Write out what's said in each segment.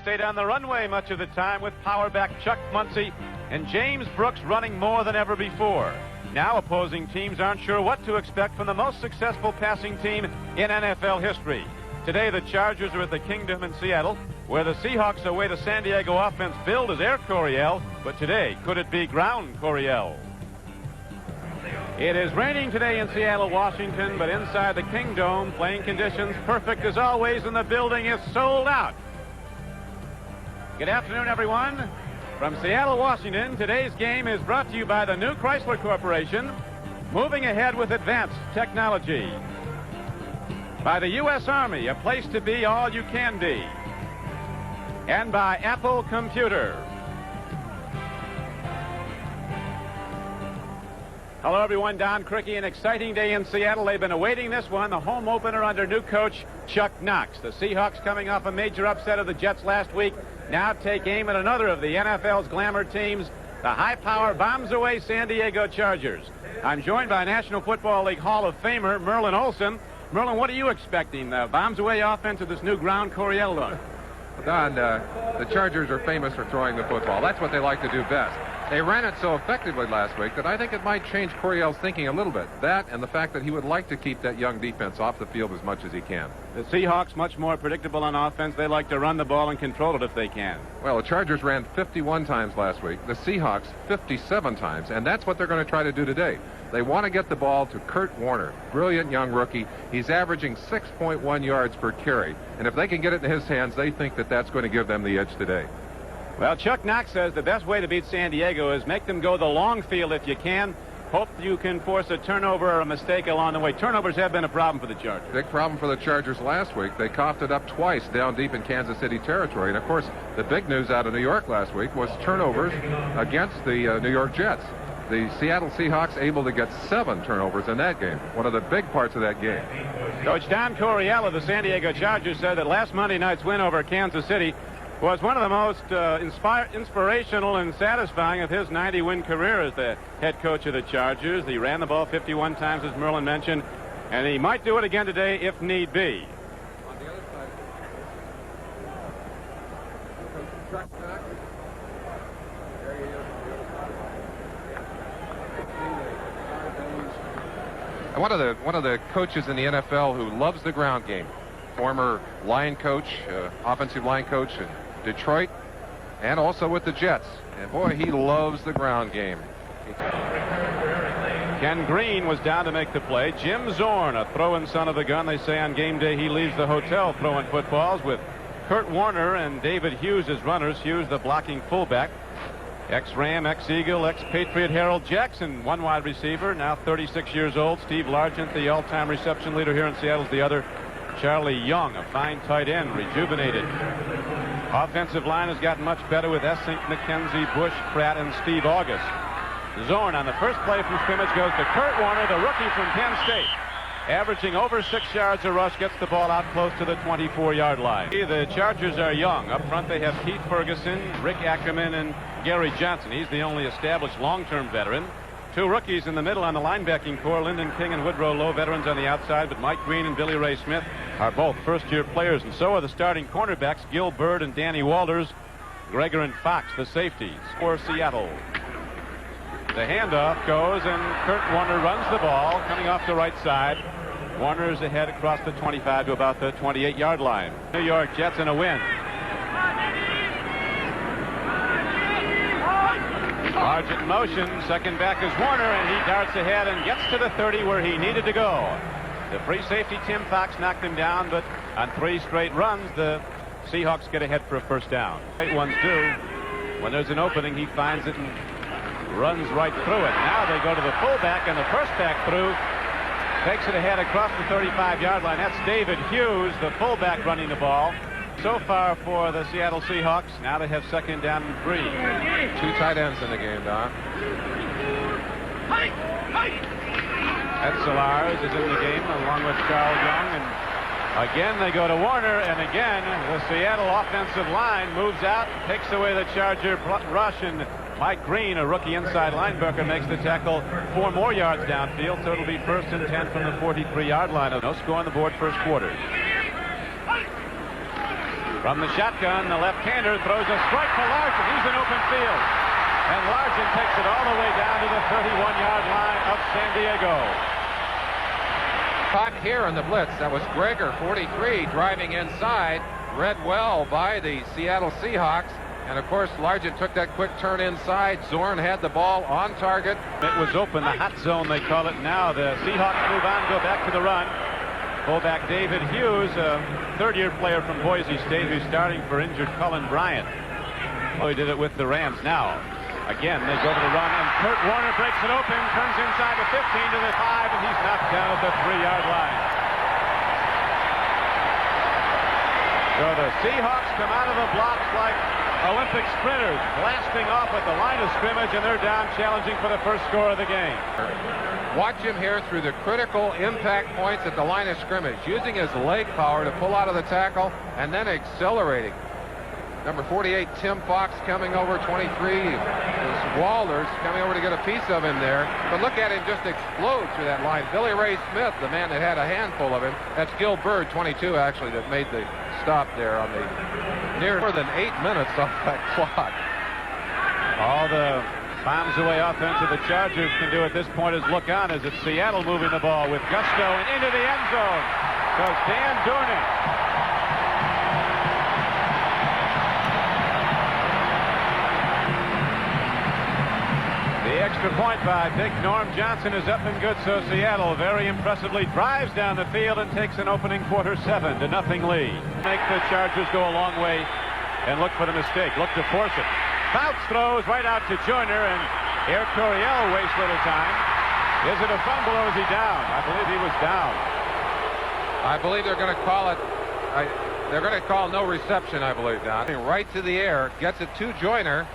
stayed on the runway much of the time with power back Chuck Muncie and James Brooks running more than ever before. Now opposing teams aren't sure what to expect from the most successful passing team in NFL history. Today the Chargers are at the Kingdom in Seattle, where the Seahawks await a San Diego offense billed as air Coryell, but today could it be ground Coryell? It is raining today in Seattle, Washington, but inside the Kingdom, playing conditions perfect as always, and the building is sold out. Good afternoon, everyone. From Seattle, Washington, today's game is brought to you by the new Chrysler Corporation, moving ahead with advanced technology. By the U.S. Army, a place to be all you can be. And by Apple Computer. Hello, everyone. Don Crickey. An exciting day in Seattle. They've been awaiting this one, the home opener under new coach Chuck Knox. The Seahawks, coming off a major upset of the Jets last week, now take aim at another of the NFL's glamour teams, the high-power bombs-away San Diego Chargers. I'm joined by National Football League Hall of Famer Merlin Olsen. Merlin, what are you expecting? The bombs-away offense of this new ground Coryell look? Don, the Chargers are famous for throwing the football. That's what they like to do best. They ran it so effectively last week that I think it might change Coryell's thinking a little bit. That and the fact that he would like to keep that young defense off the field as much as he can. The Seahawks, much more predictable on offense. They like to run the ball and control it if they can. Well, the Chargers ran 51 times last week. The Seahawks 57 times, and that's what they're going to try to do today. They want to get the ball to Kurt Warner, brilliant young rookie. He's averaging 6.1 yards per carry, and if they can get it in his hands, they think that that's going to give them the edge today. Well, Chuck Knox says the best way to beat San Diego is make them go the long field if you can. Hope you can force a turnover or a mistake along the way. Turnovers have been a problem for the Chargers. Big problem for the Chargers last week. They coughed it up twice down deep in Kansas City territory. And, of course, the big news out of New York last week was turnovers against the New York Jets. The Seattle Seahawks able to get 7 turnovers in that game, one of the big parts of that game. Coach Don Coryell of the San Diego Chargers said that last Monday night's win over Kansas City was one of the most inspirational and satisfying of his 90-win career as the head coach of the Chargers. He ran the ball 51 times, as Merlin mentioned, and he might do it again today if need be. On the other side, one of the coaches in the NFL who loves the ground game, former line coach, offensive line coach in Detroit, and also with the Jets. And boy, he loves the ground game. Ken Green was down to make the play. Jim Zorn, a throw-in son of the gun. They say on game day he leaves the hotel throwing footballs with Kurt Warner and David Hughes as runners. Hughes, the blocking fullback. Ex-Ram, ex-Eagle, ex-Patriot Harold Jackson, one wide receiver, now 36 years old. Steve Largent, the all-time reception leader here in Seattle, is the other. Charlie Young, a fine tight end, rejuvenated. Offensive line has gotten much better with Essink, McKenzie, Bush, Pratt, and Steve August. Zorn on the first play from scrimmage goes to Kurt Warner, the rookie from Penn State. Averaging over 6 yards a rush, gets the ball out close to the 24-yard line. The Chargers are young. Up front they have Keith Ferguson, Rick Ackerman, and Gary Johnson. He's the only established long-term veteran. 2 rookies in the middle on the linebacking core, Lyndon King and Woodrow Lowe, veterans on the outside, but Mike Green and Billy Ray Smith are both first-year players, and so are the starting cornerbacks, Gil Byrd and Danny Walters, Gregor and Fox, the safeties for Seattle. The handoff goes, and Kurt Warner runs the ball, coming off the right side. Warner's ahead across the 25 to about the 28-yard line. New York Jets in a win. Largent in motion, second back is Warner, and he darts ahead and gets to the 30 where he needed to go. The free safety Tim Fox knocked him down, but on 3 straight runs, the Seahawks get ahead for a first down. Great ones do. When there's an opening, he finds it and runs right through it. Now they go to the fullback, and the first back through takes it ahead across the 35-yard line. That's David Hughes, the fullback, running the ball. So far for the Seattle Seahawks. Now they have second down and 3. 2 tight ends in the game, Don. Ed Solars is in the game along with Charles Young, and again they go to Warner, and again the Seattle offensive line moves out, takes away the Charger rush, and Mike Green, a rookie inside linebacker, makes the tackle 4 more yards downfield, so it'll be 1st and 10 from the 43-yard line. No score on the board first quarter. From the shotgun, the left-hander throws a strike for Larson. He's in open field. And Larson takes it all the way down to the 31-yard line of San Diego. Caught here in the blitz. That was Greger, 43, driving inside. Read well by the Seattle Seahawks. And, of course, Largent took that quick turn inside. Zorn had the ball on target. It was open, the hot zone they call it now. The Seahawks move on, go back to the run. Fullback David Hughes, a third-year player from Boise State who's starting for injured Cullen Bryant. Oh, he did it with the Rams. Now, again, they go to the run, and Kurt Warner breaks it open, turns inside the 15 to the 5, and he's knocked down at the 3-yard line. So the Seahawks come out of the blocks like Olympic sprinters, blasting off at the line of scrimmage, and they're down challenging for the first score of the game. Watch him here through the critical impact points at the line of scrimmage, using his leg power to pull out of the tackle and then accelerating. Number 48, Tim Fox, coming over. 23 is Walders coming over to get a piece of him there. But look at him just explode through that line. Billy Ray Smith, the man that had a handful of him. That's Gil Bird, 22, actually, that made the stop there on the near more than 8 minutes off that clock. All the bombs away offense of the Chargers can do at this point is look on as it's Seattle moving the ball with gusto and into the end zone. Goes Dan Dornan. The extra point by big Norm Johnson is up and good, so Seattle very impressively drives down the field and takes an opening quarter 7-0 lead. Make the Chargers go a long way and look for the mistake, look to force it. Fouts throws right out to Joyner, and here Coryell wastes little time. Is it a fumble or is he down? I believe he was down. I believe they're going to call it. They're going to call no reception, I believe, Don. Right to the air, gets it to Joyner.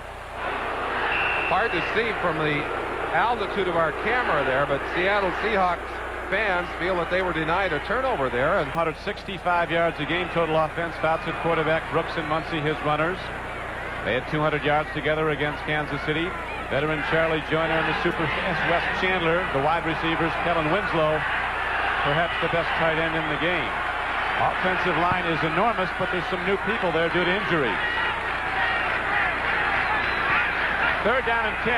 Hard to see from the altitude of our camera there, but Seattle Seahawks fans feel that they were denied a turnover there. And 165 yards a game total offense. Fouts at quarterback, Brooks and Muncie his runners. They had 200 yards together against Kansas City. Veteran Charlie Joyner and the super fast Wes Chandler. The wide receivers, Kellen Winslow, perhaps the best tight end in the game. Offensive line is enormous, but there's some new people there due to injuries. 3rd down and 10.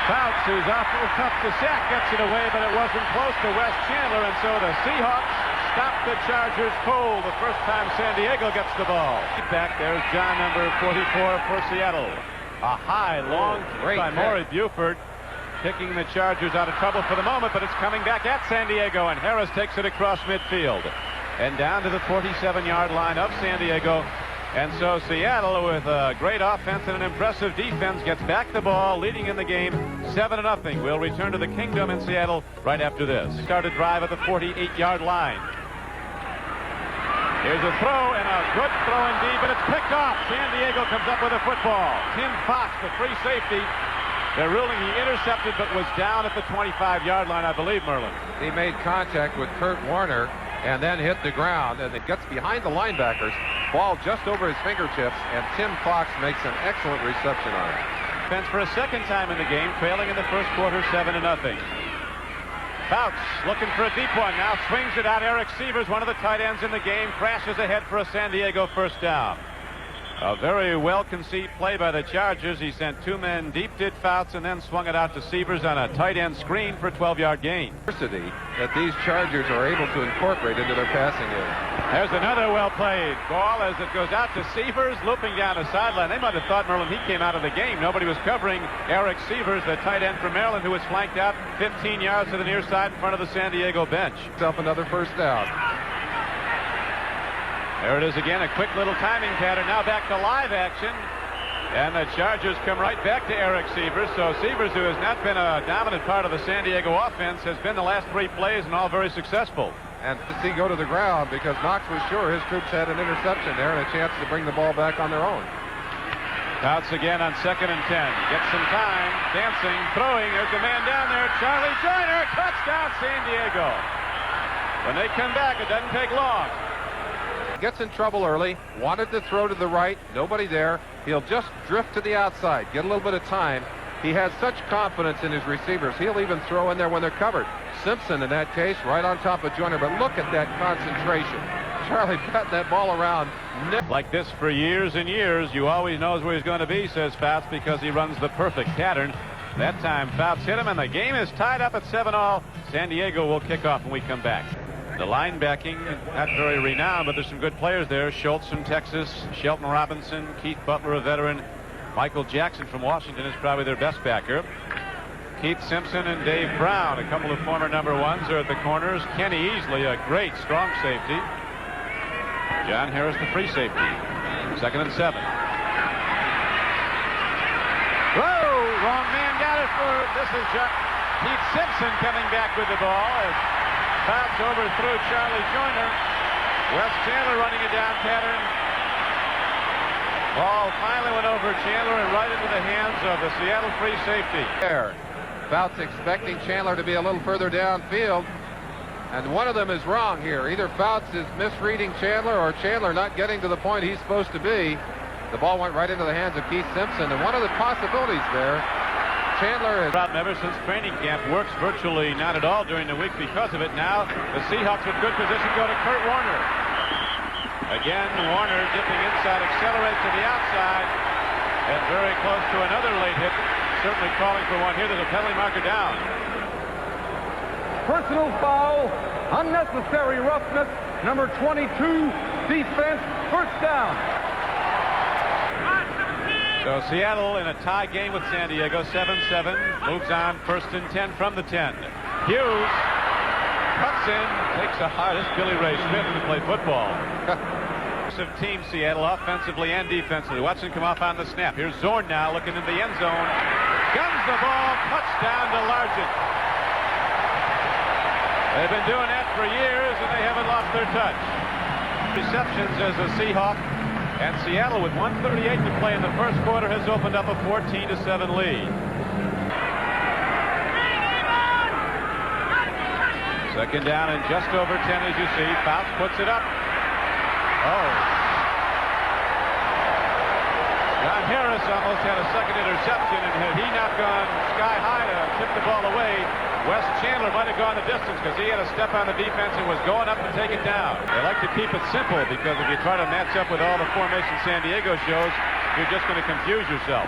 Fouts, who's awful tough to sack, gets it away, but it wasn't close to Wes Chandler, and so the Seahawks stop the Chargers cold the first time San Diego gets the ball. Back there's John, number 44 for Seattle. A high, long great by Maury Buford, kicking the Chargers out of trouble for the moment, but it's coming back at San Diego, and Harris takes it across midfield and down to the 47-yard line of San Diego. And so Seattle, with a great offense and an impressive defense, gets back the ball, leading in the game 7-0. We'll return to the Kingdom in Seattle right after this. Start a drive at the 48-yard line. Here's a throw, and a good throw indeed, but it's picked off. San Diego comes up with a football. Tim Fox, the free safety. They're ruling he intercepted, but was down at the 25-yard line, I believe, Merlin. he made contact with Kurt Warner and then hit the ground, and it gets behind the linebackers. Ball just over his fingertips, and Tim Fox makes an excellent reception on it. Defense for a second time in the game, trailing in the first quarter 7-0. Fouts looking for a deep one, now swings it out. Eric Sievers, one of the tight ends in the game, crashes ahead for a San Diego first down. A very well-conceived play by the Chargers. He sent two men deep, did Fouts, and then swung it out to Sievers on a tight end screen for a 12-yard gain. That these Chargers are able to incorporate into their passing game. There's another well-played ball as it goes out to Sievers, looping down the sideline. They might have thought, Merlin, he came out of the game. Nobody was covering Eric Sievers, the tight end from Maryland, who was flanked out 15 yards to the near side in front of the San Diego bench. Himself another first down. There it is again, a quick little timing pattern. Now back to live action. And the Chargers come right back to Eric Sievers. So Sievers, who has not been a dominant part of the San Diego offense, has been the last three plays and all very successful. And to see go to the ground because Knox was sure his troops had an interception there and a chance to bring the ball back on their own. Fouts again on 2nd and 10. Gets some time, dancing, throwing. There's a man down there, Charlie Joyner. Touchdown, San Diego. When they come back, it doesn't take long. Gets in trouble early, wanted to throw to the right, nobody there. He'll just drift to the outside, get a little bit of time, He has such confidence in his receivers. He'll even throw in there when they're covered. Simpson, in that case, right on top of Joyner. But look at that concentration. Charlie batting that ball around. Like this for years and years. You always knows where he's going to be, says Fouts, because he runs the perfect pattern. That time Fouts hit him, and the game is tied up at 7-all. San Diego will kick off when we come back. The linebacking, not very renowned, but there's some good players there. Schultz from Texas, Shelton Robinson, Keith Butler, a veteran. Michael Jackson from Washington is probably their best backer. Keith Simpson and Dave Brown, a couple of former number ones, are at the corners. Kenny Easley, a great strong safety. John Harris, the free safety. 2nd and 7. Whoa! Wrong man got it for. This is Keith Simpson coming back with the ball. Fouts overthrew Charlie Joyner. Wes Chandler running a down pattern. Ball finally went over Chandler and right into the hands of the Seattle free safety. There. Fouts expecting Chandler to be a little further downfield. And one of them is wrong here. Either Fouts is misreading Chandler or Chandler not getting to the point he's supposed to be. The ball went right into the hands of Keith Simpson. And one of the possibilities there, Chandler has... Ever since training camp, works virtually not at all during the week because of it. Now the Seahawks with good position go to Kurt Warner. Again, Warner dipping inside, accelerates to the outside, and very close to another late hit. Certainly calling for one here. There's a penalty marker down. Personal foul, unnecessary roughness, number 22, defense, first down. So Seattle in a tie game with San Diego, 7-7, moves on 1st and 10 from the 10. Hughes cuts in, takes a hard. It's Billy Ray Smith to play football. Team Seattle offensively and defensively. Watch him come off on the snap. Here's Zorn now looking in the end zone. Guns the ball, touchdown to Largent. They've been doing that for years, and they haven't lost their touch. Receptions as a Seahawk, and Seattle with 1:38 to play in the first quarter has opened up a 14-7 lead. Second down and just over 10 as you see. Fouts puts it up. Oh. John Harris almost had a second interception, and had he not gone sky high to tip the ball away, Wes Chandler might have gone the distance because he had a step on the defense and was going up to take it down. They like to keep it simple because if you try to match up with all the formation San Diego shows, you're just going to confuse yourself.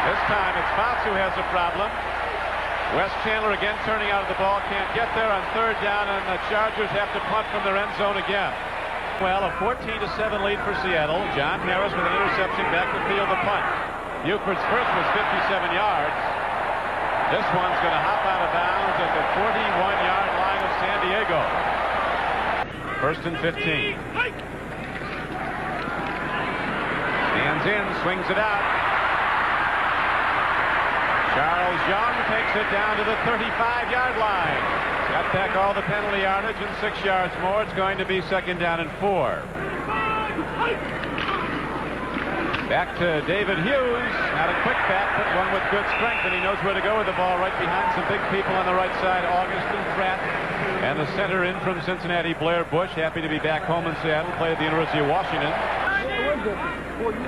This time it's Fouts who has a problem. Wes Chandler again turning out of the ball, can't get there on 3rd down, and the Chargers have to punt from their end zone again. Well, a 14-7 lead for Seattle. John Harris with an interception back to field the punt. Buford's first was 57 yards. This one's going to hop out of bounds at the 41-yard line of San Diego. 1st and 15. Stands in, swings it out. Charles Young takes it down to the 35-yard line. Got back all the penalty yardage and 6 yards more. It's going to be 2nd down and 4. Back to David Hughes. Not a quick back, but one with good strength, and he knows where to go with the ball right behind some big people on the right side, August and Pratt. And the center in from Cincinnati, Blair Bush, happy to be back home in Seattle, played at the University of Washington.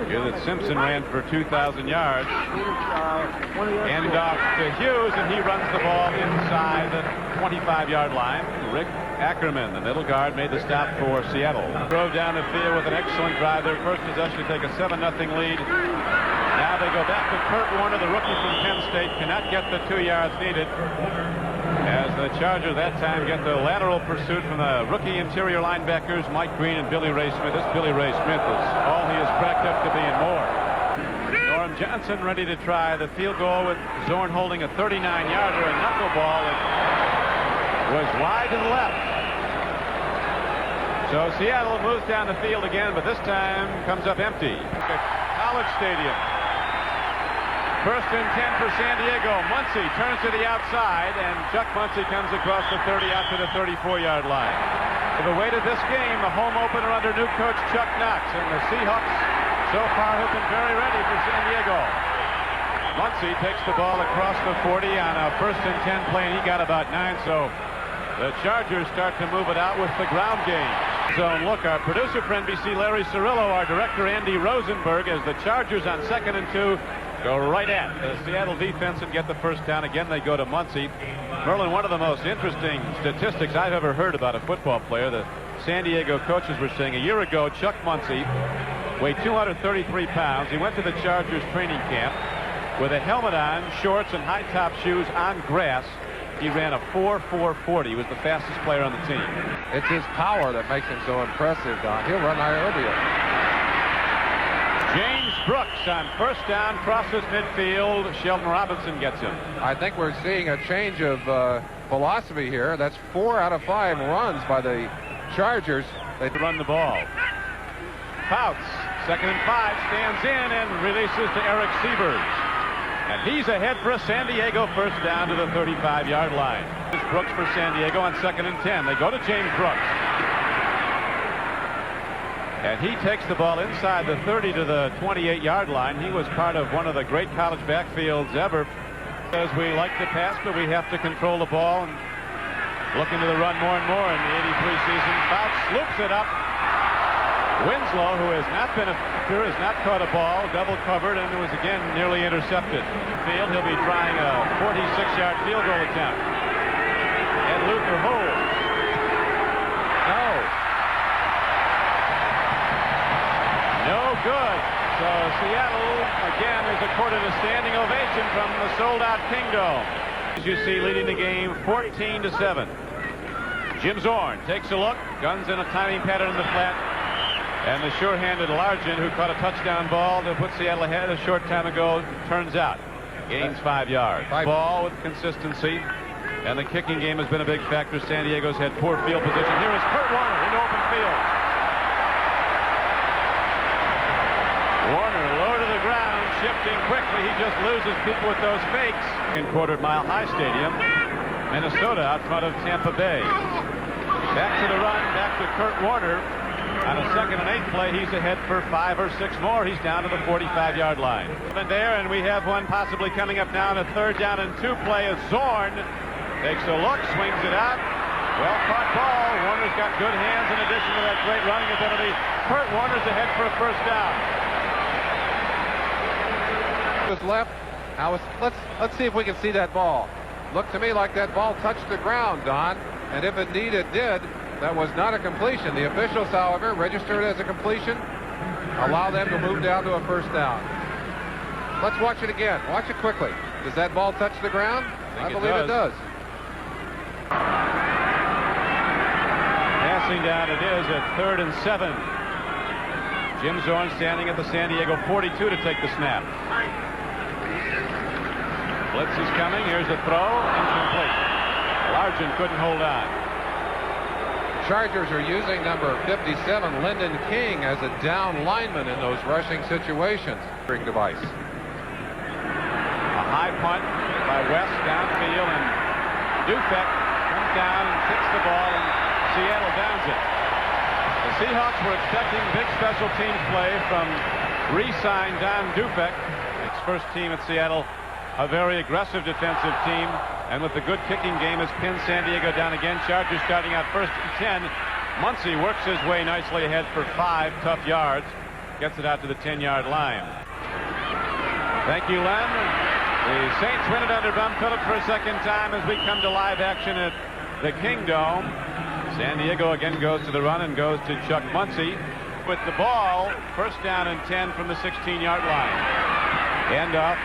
Here that Simpson ran for 2,000 yards. Hand off to Hughes, and he runs the ball inside the 25-yard line. Rick Ackerman, the middle guard, made the stop for Seattle. Drove down the field with an excellent drive. Their first possession to take a 7-0 lead. Now they go back to Kurt Warner, the rookie from Penn State, cannot get the 2 yards needed. As the Chargers that time get the lateral pursuit from the rookie interior linebackers, Mike Green and Billy Ray Smith. This Billy Ray Smith is all he is cracked up to be and more. Norm Johnson ready to try the field goal with Zorn holding a 39-yarder, a knuckleball that was wide to the left. So Seattle moves down the field again, but this time comes up empty. College Stadium. 1st and 10 for San Diego. Muncy turns to the outside, and Chuck Muncy comes across the 30 out to the 34-yard line. For the weight of this game, the home opener under new coach Chuck Knox, and the Seahawks so far have been very ready for San Diego. Muncy takes the ball across the 40 on a 1st and 10 play, and he got about 9, so the Chargers start to move it out with the ground game. Zone look. Our producer for NBC, Larry Cirillo, our director, Andy Rosenberg, as the Chargers on 2nd and 2 go right at the Seattle defense and get the first down. Again, they go to Muncie. Merlin, one of the most interesting statistics I've ever heard about a football player, the San Diego coaches were saying a year ago, Chuck Muncie weighed 233 pounds. He went to the Chargers training camp with a helmet on, shorts, and high-top shoes on grass. He ran a 4.440. He was the fastest player on the team. It's his power that makes him so impressive, Don. He'll run Iobia. James Brooks on first down, crosses midfield. Sheldon Robinson gets him. I think we're seeing a change of philosophy here. That's 4 out of 5 runs by the Chargers. They run the ball. Fouts, 2nd and 5, stands in and releases to Eric Sievers. And he's ahead for a San Diego first down to the 35-yard line. It's Brooks for San Diego on 2nd and 10. They go to James Brooks. And he takes the ball inside the 30 to the 28-yard line. He was part of one of the great college backfields ever. As we like to pass, but we have to control the ball and looking to the run more and more in the 83 season. Fouts loops it up. Winslow, who has not been a factor, has not caught a ball, double covered, and it was again nearly intercepted. Field, he'll be trying a 46-yard field goal attempt. And Luther holds. No good. So Seattle again is accorded a standing ovation from the sold-out Kingdome. As you see, leading the game 14-7. Jim Zorn takes a look, guns in a timing pattern in the flat. And the sure-handed Largent, who caught a touchdown ball to put Seattle ahead a short time ago, turns out. Gains 5 yards. Ball with consistency. And the kicking game has been a big factor. San Diego's had poor field position. Here is Kurt Warner into open field. Warner low to the ground, shifting quickly. He just loses people with those fakes. In Quarter-Mile High Stadium, Minnesota out front of Tampa Bay. Back to the run, back to Kurt Warner. On a 2nd and 8 play, he's ahead for 5 or 6 more. He's down to the 45-yard line. There, and we have one possibly coming up now on a 3rd down and 2 play as Zorn takes a look, swings it out. Well caught ball. Warner's got good hands in addition to that great running ability. Kurt Warner's ahead for a first down. Was left. Now let's see if we can see that ball. Looked to me like that ball touched the ground, Don. And if indeed it did, that was not a completion. The officials, however, registered as a completion. Allow them to move down to a first down. Let's watch it again. Watch it quickly. Does that ball touch the ground? I believe it does. Passing down it is at 3rd and 7. Jim Zorn standing at the San Diego 42 to take the snap. Blitz is coming. Here's a throw. Incomplete. Largent couldn't hold on. Chargers are using number 57, Lyndon King, as a down lineman in those rushing situations. Device. A high punt by West downfield, and Dufek comes down and kicks the ball, and Seattle downs it. The Seahawks were expecting big special teams play from re-signed Don Dufek. His first team at Seattle, a very aggressive defensive team. And with the good kicking game has pinned San Diego down again. Chargers starting out 1st and 10. Muncie works his way nicely ahead for 5 tough yards. Gets it out to the 10-yard line. Thank you, Len. The Saints win it under Bum Phillips for a second time as we come to live action at the Kingdome. San Diego again goes to the run and goes to Chuck Muncie with the ball. First down and 10 from the 16-yard line. End up.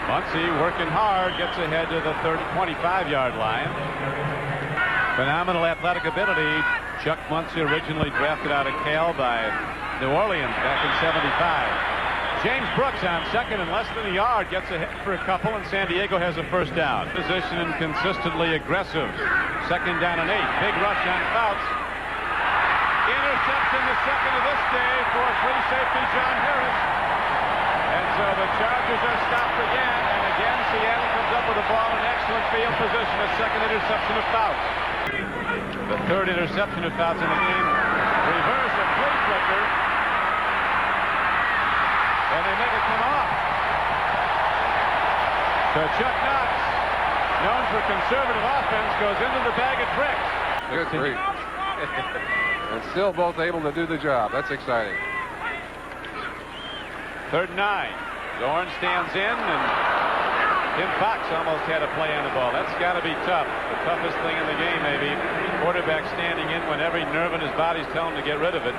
Muncie working hard, gets ahead to the 25-yard line. Phenomenal athletic ability. Chuck Muncie, originally drafted out of Cal by New Orleans back in '75. James Brooks on 2nd and less than a yard gets ahead for a couple, and San Diego has a first down. Position and consistently aggressive. 2nd down and 8. Big rush on Fouts. Interception, the second of this day for free safety John Harris. And so the Chargers are stopped again, and again Seattle comes up with the ball in excellent field position. A 2nd interception of Fouts. The 3rd interception of Fouts in the game. Reverse a flea flicker, and they make it come off. So Chuck Knox, known for conservative offense, goes into the bag of tricks. Good grief. And still both able to do the job. That's exciting. 3rd and 9. Zorn stands in, and Tim Fox almost had a play on the ball. That's got to be tough. The toughest thing in the game, maybe. Quarterback standing in when every nerve in his body's telling him to get rid of it.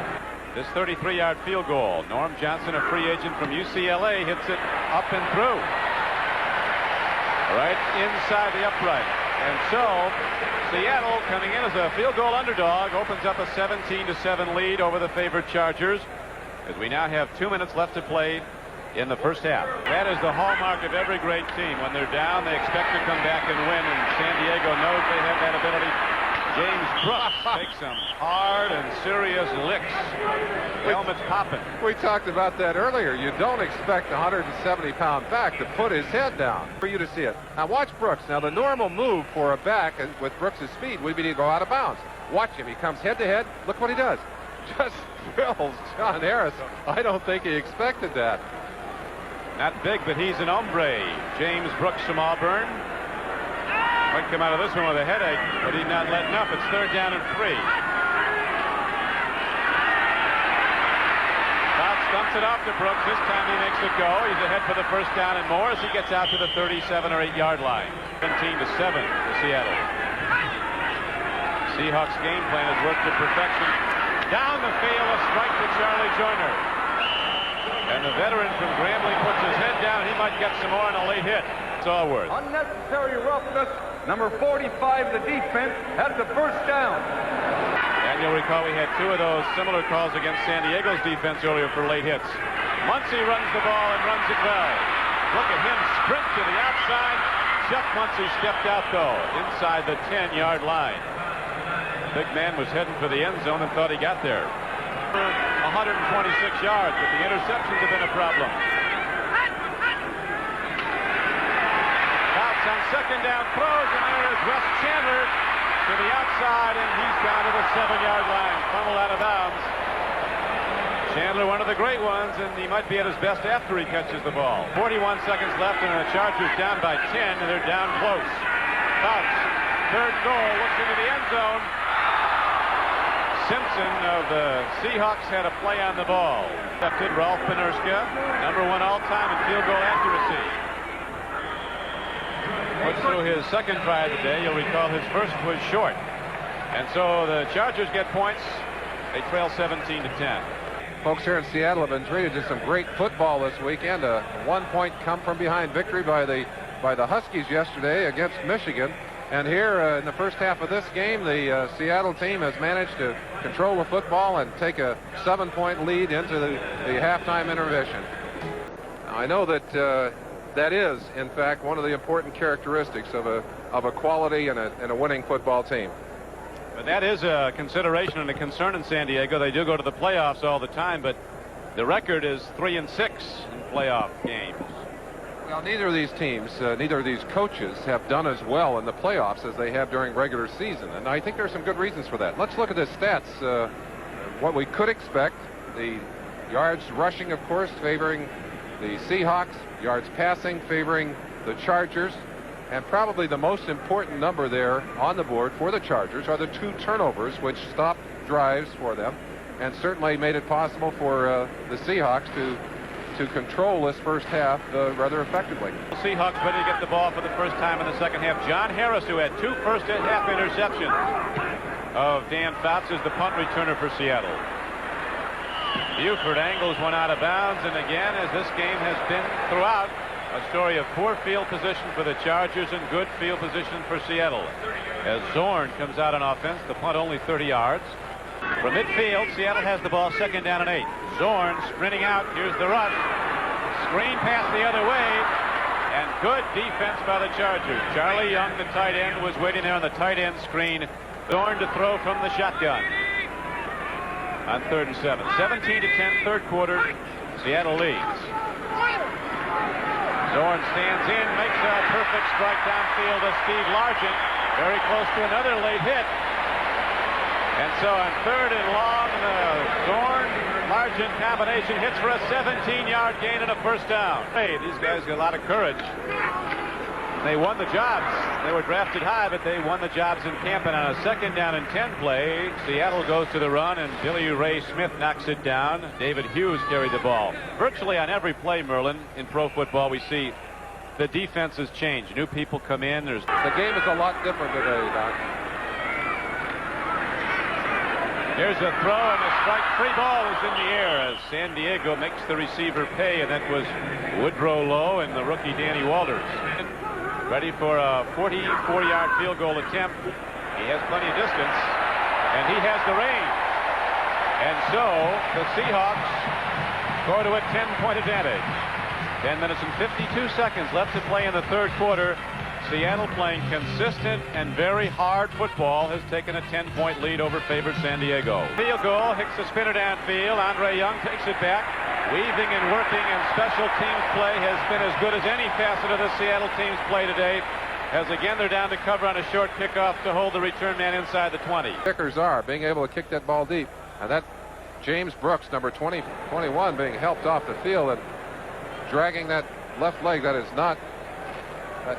This 33-yard field goal. Norm Johnson, a free agent from UCLA, hits it up and through. Right inside the upright. And so Seattle, coming in as a field goal underdog, opens up a 17-7 lead over the favored Chargers, as we now have 2 minutes left to play in the first half. That is the hallmark of every great team. When they're down, they expect to come back and win, and San Diego knows they have that ability. James Brooks takes some hard and serious licks. Helmet's popping. We talked about that earlier. You don't expect a 170-pound back to put his head down for you to see it. Now watch Brooks. Now the normal move for a back with Brooks' speed would be to go out of bounds. Watch him. He comes head to head. Look what he does. Just drills John Harris. I don't think he expected that. Not big, but he's an hombre. James Brooks from Auburn. Might come out of this one with a headache, but he's not letting up. It's 3rd down and 3. Fox dumps it off to Brooks. This time he makes it go. He's ahead for the first down and more as he gets out to the 37 or 8-yard line. 17-7 to Seattle. Seahawks game plan has worked to perfection. Down the field, a strike to Charlie Joyner. And the veteran from Grambling puts his head down. He might get some more on a late hit. It's all worth. Unnecessary roughness. Number 45, the defense, has the first down. And you'll recall we had 2 of those similar calls against San Diego's defense earlier for late hits. Muncy runs the ball and runs it well. Look at him sprint to the outside. Jeff Muncy stepped out, though, inside the 10-yard line. Big man was heading for the end zone and thought he got there. 126 yards, but the interceptions have been a problem. Fouts on 2nd down, throws, and there is Wes Chandler to the outside, and he's down to the 7-yard line. Funneled out of bounds. Chandler, one of the great ones, and he might be at his best after he catches the ball. 41 seconds left, and the Chargers down by 10, and they're down close. Fouts, 3rd goal, looks into the end zone. Simpson of the Seahawks had a play on the ball. Accepted Ralph Penerska, number 1 all-time in field goal accuracy. Went through his 2nd try of the day. You'll recall his first was short. And so the Chargers get points. They trail 17-10. Folks here in Seattle have been treated to some great football this weekend. A 1-point come-from-behind victory by the Huskies yesterday against Michigan. And here in the first half of this game, the Seattle team has managed to control the football and take a 7-point lead into the halftime intermission. Now, I know that that is, in fact, one of the important characteristics of a quality and a winning football team. But that is a consideration and a concern in San Diego. They do go to the playoffs all the time, but the record is 3-6 in playoff games. Well, neither of these teams, neither of these coaches have done as well in the playoffs as they have during regular season. And I think there's some good reasons for that. Let's look at the stats. What we could expect, the yards rushing, of course, favoring the Seahawks, yards passing favoring the Chargers. And probably the most important number there on the board for the Chargers are the 2 turnovers, which stopped drives for them and certainly made it possible for the Seahawks to control this first half rather effectively. The Seahawks ready to get the ball for the first time in the second half. John Harris, who had 2 first-half interceptions of Dan Fouts, is the punt returner for Seattle. Buford angles one out of bounds, and again, as this game has been throughout, a story of poor field position for the Chargers and good field position for Seattle. As Zorn comes out on offense, the punt only 30 yards. From midfield, Seattle has the ball 2nd down and 8. Zorn sprinting out. Here's the rush. Screen pass the other way. And good defense by the Chargers. Charlie Young, the tight end, was waiting there on the tight end screen. Zorn to throw from the shotgun. On 3rd and 7. 17-10, 3rd quarter. Seattle leads. Zorn stands in, makes a perfect strike downfield to Steve Largent. Very close to another late hit. And so on 3rd and long, the Zorn-Largent combination hits for a 17-yard gain and a first down. Hey, these guys got a lot of courage. They won the jobs. They were drafted high, but they won the jobs in camp. And on a 2nd down and 10 play, Seattle goes to the run, and Billy Ray Smith knocks it down. David Hughes carried the ball. Virtually on every play, Merlin, in pro football, we see the defenses change. New people come in. The game is a lot different today, Doc. Here's a throw, and the strike. Free ball is in the air as San Diego makes the receiver pay, and that was Woodrow Lowe and the rookie Danny Walters. Ready for a 44-yard field goal attempt. He has plenty of distance, and he has the range. And so the Seahawks go to a 10-point advantage. 10 minutes and 52 seconds left to play in the 3rd quarter. Seattle, playing consistent and very hard football, has taken a 10-point lead over favored San Diego. Field goal, hits the spinner downfield. Andre Young takes it back. Weaving and working, and special teams play has been as good as any facet of the Seattle team's play today. As again, they're down to cover on a short kickoff to hold the return man inside the 20. Kickers are being able to kick that ball deep. And that James Brooks, number 21, being helped off the field and dragging that left leg. That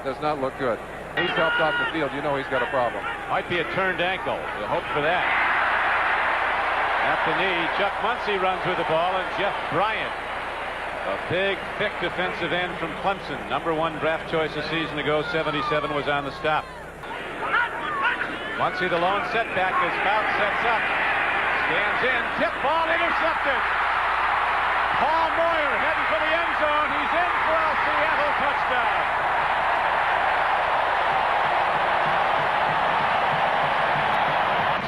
does not look good. He's helped off the field. You know he's got a problem. Might be a turned ankle. We'll hope for that. At the knee, Chuck Muncy runs with the ball, and Jeff Bryant, a big, thick defensive end from Clemson, number 1 draft choice a season ago, 77, was on the stop. Muncy, the lone setback as Fouts sets up. Stands in, tip ball intercepted. Paul Moyer heading for the end zone. He's in for a Seattle touchdown.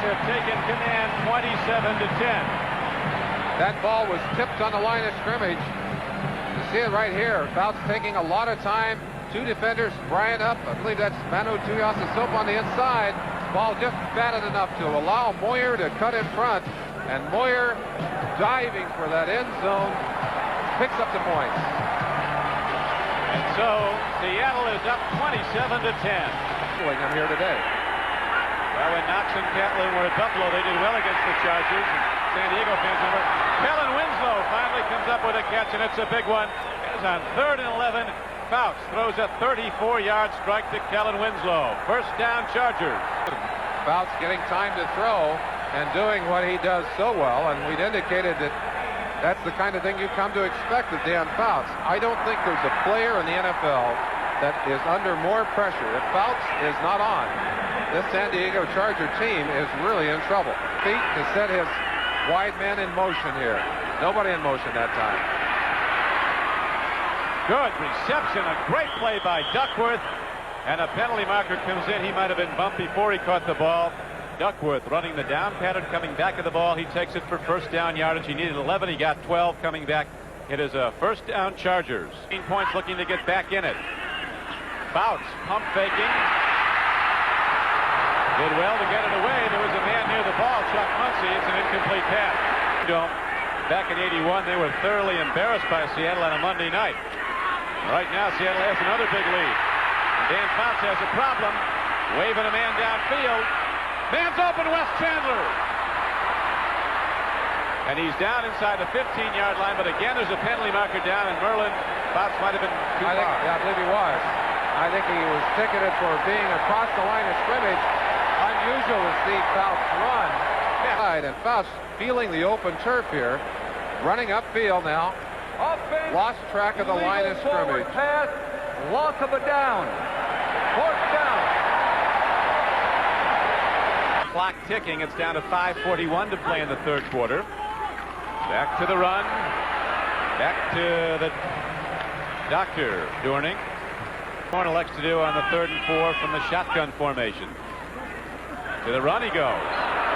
Have taken command 27-10. That ball was tipped on the line of scrimmage. You see it right here. Fouts taking a lot of time. 2 defenders, Bryant up. I believe that's Manu Tuiasosopo on the inside. Ball just batted enough to allow Moyer to cut in front. And Moyer, diving for that end zone, picks up the points. And so Seattle is up 27-10. I'm here today. Well, when Knox and Catlin were at Buffalo, they did well against the Chargers. And San Diego fans remember. Kellen Winslow finally comes up with a catch, and it's a big one. It's on 3rd and 11. Fouts throws a 34-yard strike to Kellen Winslow. 1st down, Chargers. Fouts getting time to throw and doing what he does so well, and we'd indicated that that's the kind of thing you come to expect of Dan Fouts. I don't think there's a player in the NFL that is under more pressure. If Fouts is not on, this San Diego Charger team is really in trouble. Feet to set his wide man in motion here. Nobody in motion that time. Good reception, a great play by Duckworth, and a penalty marker comes in. He might have been bumped before he caught the ball. Duckworth running the down pattern, coming back at the ball. He takes it for 1st down yardage. He needed 11. He got 12 coming back. It is a 1st down, Chargers. 15 points, looking to get back in it. Fouts pump faking. Did well to get it away. There was a man near the ball, Chuck Muncy. It's an incomplete pass. Back in '81, they were thoroughly embarrassed by Seattle on a Monday night. Right now, Seattle has another big lead. Dan Fouts has a problem. Waving a man downfield. Man's open, Wes Chandler. And he's down inside the 15-yard line, but again, there's a penalty marker down, and Merlin, Fouts might have been too far. I believe he was. I think he was ticketed for being across the line of scrimmage. Unusual to see Fouts run. And Fouts feeling the open turf here. Running upfield now. Lost track of the line of scrimmage. Pass, loss of a down. 4th down. Clock ticking. It's down to 5:41 to play in the 3rd quarter. Back to the run. Back to the doctor, Dorning. Corner elects to do on the 3rd and 4 from the shotgun formation. To the run he goes.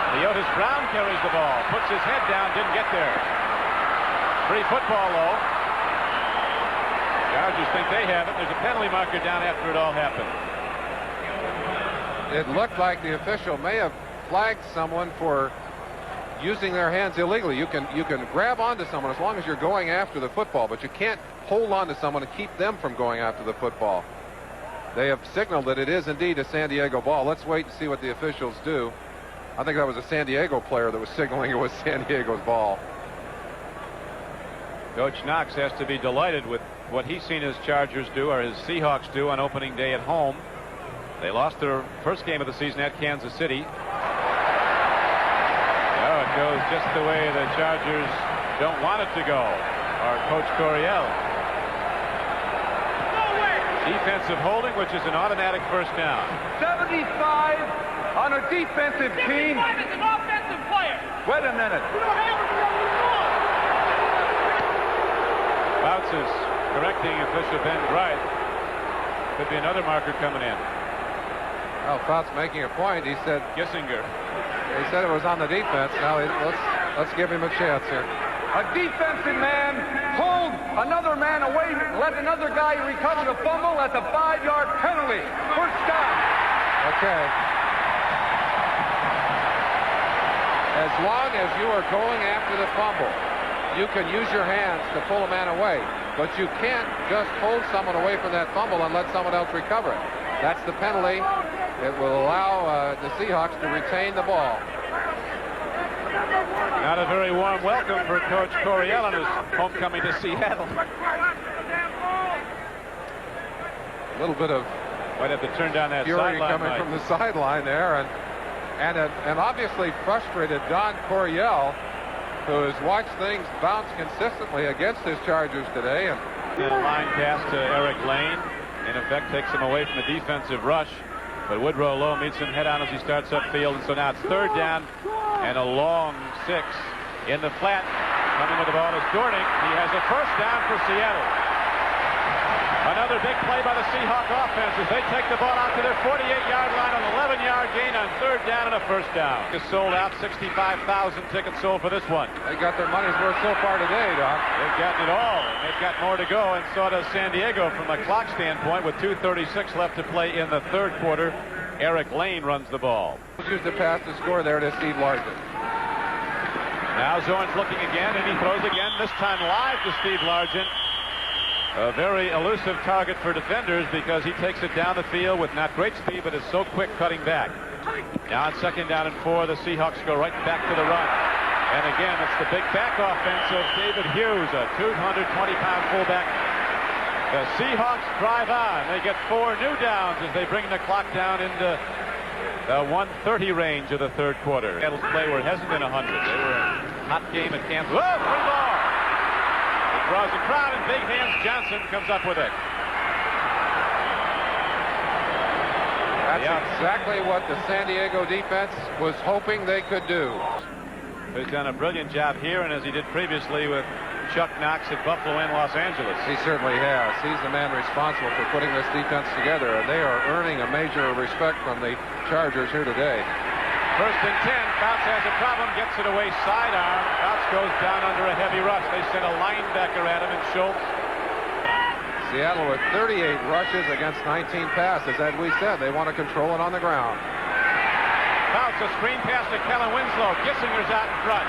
Leotis Brown carries the ball. Puts his head down. Didn't get there. Free football, though. Chargers think they have it. There's a penalty marker down after it all happened. It looked like the official may have flagged someone for using their hands illegally. You can grab onto someone as long as you're going after the football, but you can't hold on to someone and keep them from going after the football. They have signaled that it is indeed a San Diego ball. Let's wait and see what the officials do. I think that was a San Diego player that was signaling it was San Diego's ball. Coach Knox has to be delighted with what he's seen his Chargers do, or his Seahawks do, on opening day at home. They lost their first game of the season at Kansas City. Oh, it goes just the way the Chargers don't want it to go. Or Coach Coryell. Defensive holding, which is an automatic first down. 75 on a defensive team. 75 is an offensive player. Wait a minute. Bouts is correcting official Ben Bright. Could be another marker coming in. Well, Fouts making a point. He said Gissinger. He said it was on the defense. Now let's give him a chance here. A defensive man pulled another man away, let another guy recover the fumble. That's a 5-yard penalty. First down. Okay. As long as you are going after the fumble, you can use your hands to pull a man away. But you can't just hold someone away from that fumble and let someone else recover it. That's the penalty. It will allow the Seahawks to retain the ball. Not a very warm welcome for Coach Coryell on his homecoming to Seattle. A little bit of Might have to turn down that fury sideline. coming from the sideline there, and obviously frustrated Don Coryell, who has watched things bounce consistently against his Chargers today. And a line pass to Eric Lane, in effect takes him away from the defensive rush. But Woodrow Lowe meets him head on as he starts upfield, and so now it's third down and a long 6 in the flat. Coming with the ball is Dornick. He has a first down for Seattle. Another big play by the Seahawk offense as they take the ball out to their 48-yard line, an 11-yard gain on third down and a first down. Is sold out. 65,000 tickets sold for this one. they got their money's worth so far today, Doc. They've gotten it all, and they've got more to go, and so does San Diego from a clock standpoint with 2:36 left to play in the third quarter. Eric Lane runs the ball. Use the pass to score there to Steve Largent. Now Zorn's looking again, and he throws again, this time live to Steve Largent. A very elusive target for defenders because he takes it down the field with not great speed, but is so quick cutting back. Now on second down and 4, the Seahawks go right back to the run. And again, it's the big back offense of David Hughes, a 220-pound fullback. The Seahawks drive on. They get 4 new downs as they bring the clock down into the 1:30 range of the third quarter. Seattle's play where it hasn't been 100. They were a hot game at Kansas. Whoa, free ball! It draws a crowd, and Big Hands Johnson comes up with it. That's exactly what the San Diego defense was hoping they could do. He's done a brilliant job here, and as he did previously with Chuck Knox at Buffalo and Los Angeles. He certainly has. He's the man responsible for putting this defense together, and they are earning a major respect from the Chargers here today. First and 10. Fouts has a problem, gets it away sidearm. Fouts goes down under a heavy rush. They send a linebacker at him, and Schultz. Seattle with 38 rushes against 19 passes. As we said, they want to control it on the ground. Fouts, a screen pass to Kellen Winslow. Gissinger's out in front.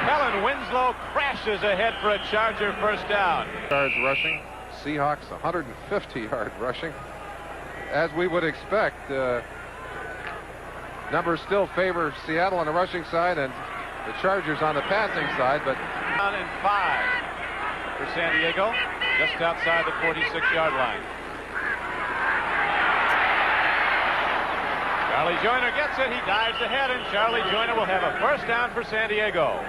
Kellen Winslow crashes ahead for a Charger first down. Yards rushing. Seahawks 150-yard rushing. As we would expect, numbers still favor Seattle on the rushing side and the Chargers on the passing side, but Down and 5 for San Diego, just outside the 46-yard line. Charlie Joyner gets it. He dives ahead, and Charlie Joyner will have a first down for San Diego.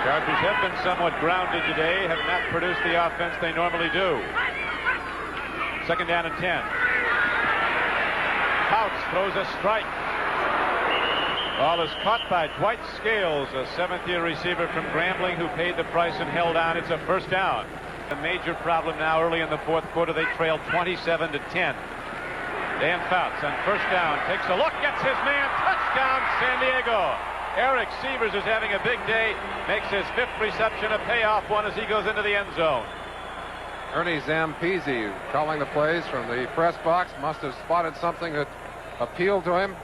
Chargers have been somewhat grounded today, have not produced the offense they normally do. Second down and 10. Fouts throws a strike. Ball is caught by Dwight Scales, a 7th-year receiver from Grambling who paid the price and held on. It's a first down. A major problem now early in the fourth quarter. They trail 27-10. Dan Fouts on first down takes a look, gets his man, touchdown San Diego. Eric Sievers is having a big day, makes his 5th reception a payoff one as he goes into the end zone. Ernie Zampese calling the plays from the press box. Must have spotted something that appealed to him.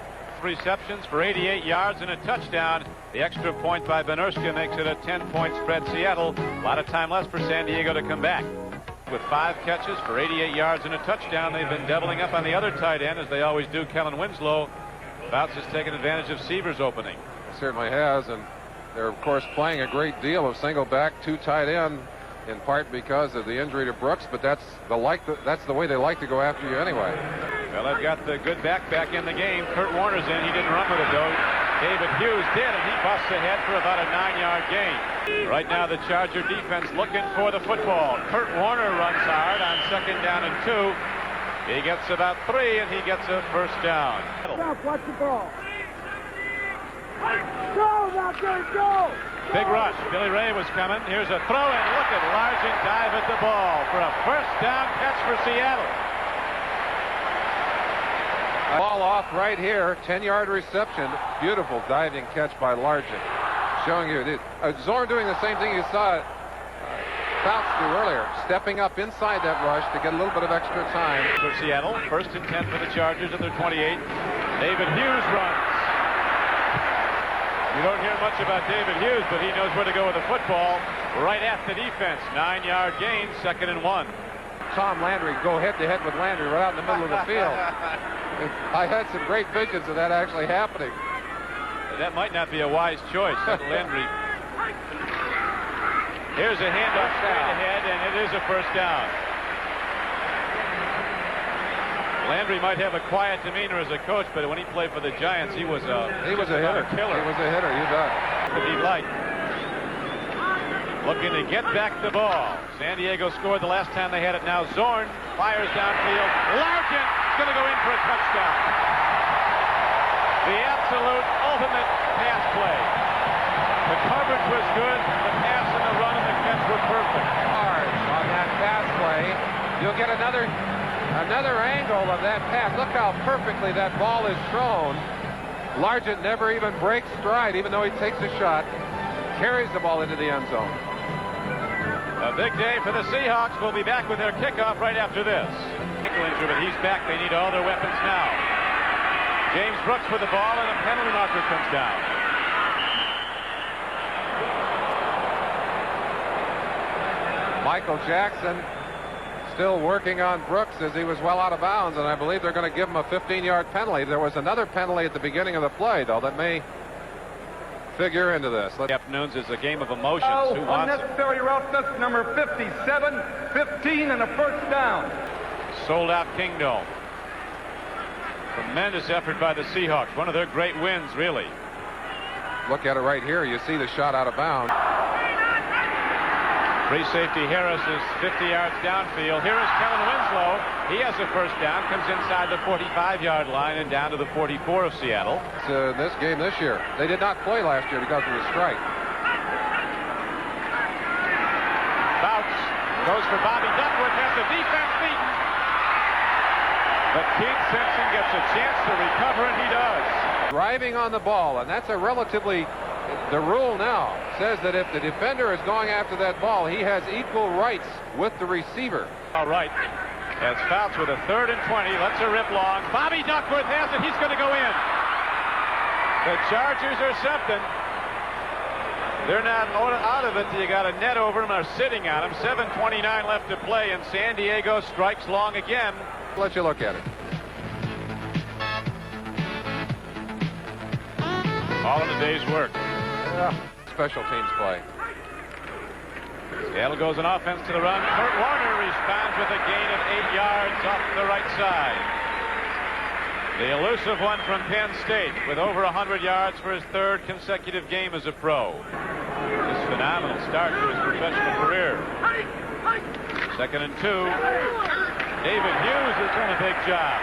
Receptions for 88 yards and a touchdown. The extra point by Benerska makes it a 10-point spread. Seattle, a lot of time left for San Diego to come back. With 5 catches for 88 yards and a touchdown, they've been doubling up on the other tight end, as they always do, Kellen Winslow. Fouts has taken advantage of Sievers' opening. Certainly has, and they're of course playing a great deal of single back, 2 tight end in part because of the injury to Brooks, but that's the way they like to go after you anyway. Well, they've got the good back in the game. Kurt Warner's in. He didn't run with it, though. David Hughes did, and he busts ahead for about a 9-yard gain. Right now, the Charger defense looking for the football. Kurt Warner runs hard on 2nd down and 2. He gets about 3, and he gets a first down. Stop, watch the ball. Go, now, go! Big rush. Billy Ray was coming. Here's a throw, and look at Largent dive at the ball for a first down catch for Seattle. Ball off right here, 10-yard reception. Beautiful diving catch by Largent. Showing you, Zorn doing the same thing you saw Fouts do earlier, stepping up inside that rush to get a little bit of extra time. For Seattle, 1st and 10 for the Chargers at their 28. David Hughes runs. You don't hear much about David Hughes, but he knows where to go with the football. Right at the defense. 9-yard gain, 2nd and 1. Tom Landry go head-to-head with Landry right out in the middle of the field. I had some great visions of that actually happening. That might not be a wise choice. Landry. Here's a handoff straight ahead, and it is a first down. Landry might have a quiet demeanor as a coach, but when he played for the Giants, he was a hitter. He was a hitter, you bet. If he'd like. Looking to get back the ball. San Diego scored the last time they had it. Now Zorn fires downfield. Largent is going to go in for a touchdown. The absolute ultimate pass play. The coverage was good. The pass and the run and the catch were perfect. Hard on that pass play. You'll get another angle of that pass. Look how perfectly that ball is thrown. Largent never even breaks stride, even though he takes a shot. Carries the ball into the end zone. A big day for the Seahawks. We'll be back with their kickoff right after this. Ankle injury, but he's back. They need all their weapons now. James Brooks with the ball, and a penalty marker comes down. Michael Jackson still working on Brooks as he was well out of bounds, and I believe they're going to give him a 15-yard penalty. There was another penalty at the beginning of the play, though, that may figure into this. Afternoons is a game of emotions. Who wants unnecessary roughness, number 57, 15, and a first down. Sold out Kingdome. Tremendous effort by the Seahawks. One of their great wins, really. Look at it right here. You see the shot out of bounds. Free safety Harris is 50 yards downfield. Here is Kellen Winslow. He has a first down, comes inside the 45-yard line and down to the 44 of Seattle. This game this year. They did not play last year because of the strike. Fouts goes for Bobby Duckworth, has the defense beaten. But Keith Simpson gets a chance to recover, and he does. Driving on the ball, and that's a relatively... The rule now says that if the defender is going after that ball, he has equal rights with the receiver. All right. As Fouts with a 3rd and 20. Lets her rip long. Bobby Duckworth has it. He's going to go in. The Chargers are something. They're not out of it. You got a net over them. Are sitting on them. 7:29 left to play, and San Diego strikes long again. I'll let you look at it. All in a day's work. Special teams play. Seattle goes on offense to the run. Kurt Warner responds with a gain of 8 yards off the right side. The elusive one from Penn State with over 100 yards for his 3rd consecutive game as a pro. Just phenomenal start to his professional career. 2nd and 2. David Hughes has done a big job.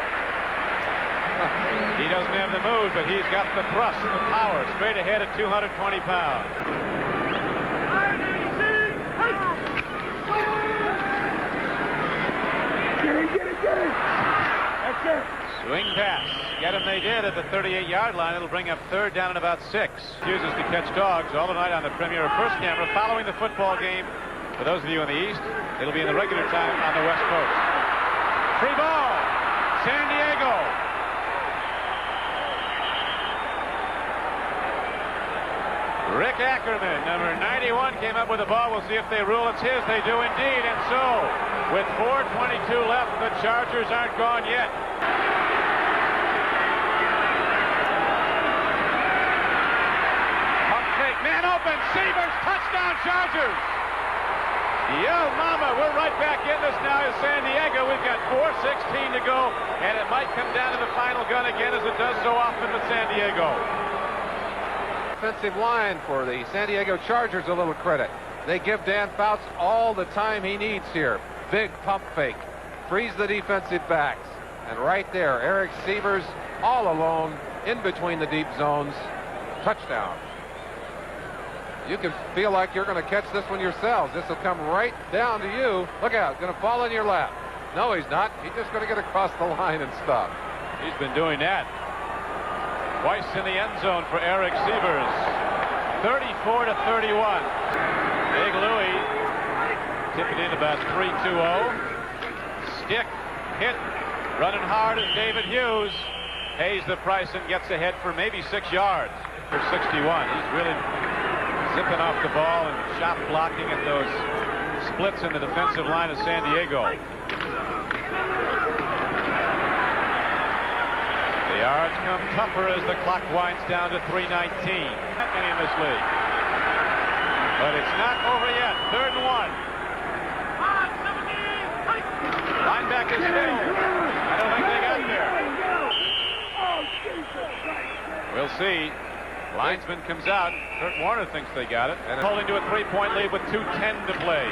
He doesn't have the move, but he's got the thrust, the power, straight ahead at 220 pounds. Get it. That's it. Swing pass. Get him they did at the 38-yard line. It'll bring up 3rd down and about 6. Uses to catch dogs all the night on the Premier First camera following the football game. For those of you in the East, it'll be in the regular time on the West Coast. Free ball. San Diego. Rick Ackerman, number 91, came up with the ball. We'll see if they rule it's his. They do indeed, and so, with 4:22 left, the Chargers aren't gone yet. Pump fake, man open, Sievers, touchdown Chargers! Yo, mama, we're right back in this now as San Diego. We've got 4:16 to go, and it might come down to the final gun again, as it does so often with San Diego. Offensive line for the San Diego Chargers a little credit. They give Dan Fouts all the time he needs here. Big pump fake. Frees the defensive backs. And right there, Eric Sievers all alone in between the deep zones. Touchdown. You can feel like you're going to catch this one yourselves. This will come right down to you. Look out, going to fall in your lap. No, he's not. He's just going to get across the line and stop. He's been doing that. Twice in the end zone for Eric Sievers. 34-31. Big Louie tipping in about 3-2-0. Stick hit. Running hard is David Hughes. Pays the price and gets ahead for maybe 6 yards. For 61. He's really zipping off the ball and shot blocking at those splits in the defensive line of San Diego. The yards come tougher as the clock winds down to 3:19. Not many in this league. But it's not over yet. 3rd and 1. Linebacker still. I don't think they got there. We'll see. Linesman comes out. Kurt Warner thinks they got it. And holding to a 3-point lead with 2:10 to play.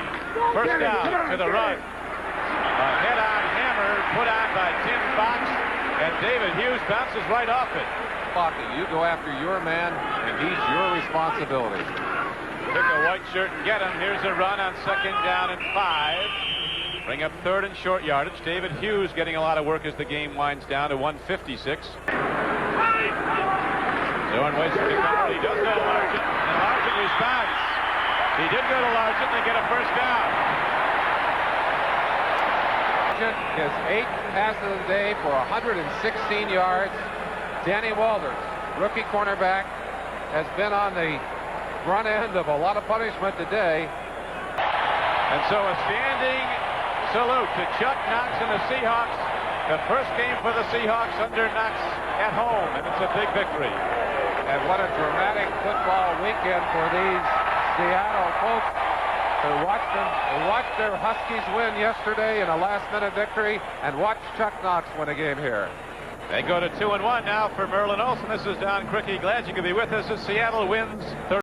First down to the run. A head-on hammer put on by Tim Fox. And David Hughes bounces right off it. You go after your man, and he's your responsibility. Pick a white shirt and get him. Here's a run on 2nd down and 5. Bring up 3rd and short yardage. David Hughes getting a lot of work as the game winds down to 1:56. Zorn waits for the cover. He does go to Largent, and Largent responds. He did go to Largent. They get a first down. His 8th pass of the day for 116 yards. Danny Walters, rookie cornerback, has been on the front end of a lot of punishment today. And so a standing salute to Chuck Knox and the Seahawks. The first game for the Seahawks under Knox at home, and it's a big victory. And what a dramatic football weekend for these Seattle folks who watched their Huskies win yesterday in a last-minute victory, and watch Chuck Knox win a game here. They go to 2-1 now for Merlin Olsen. This is Don Crickey. Glad you could be with us as Seattle wins 30.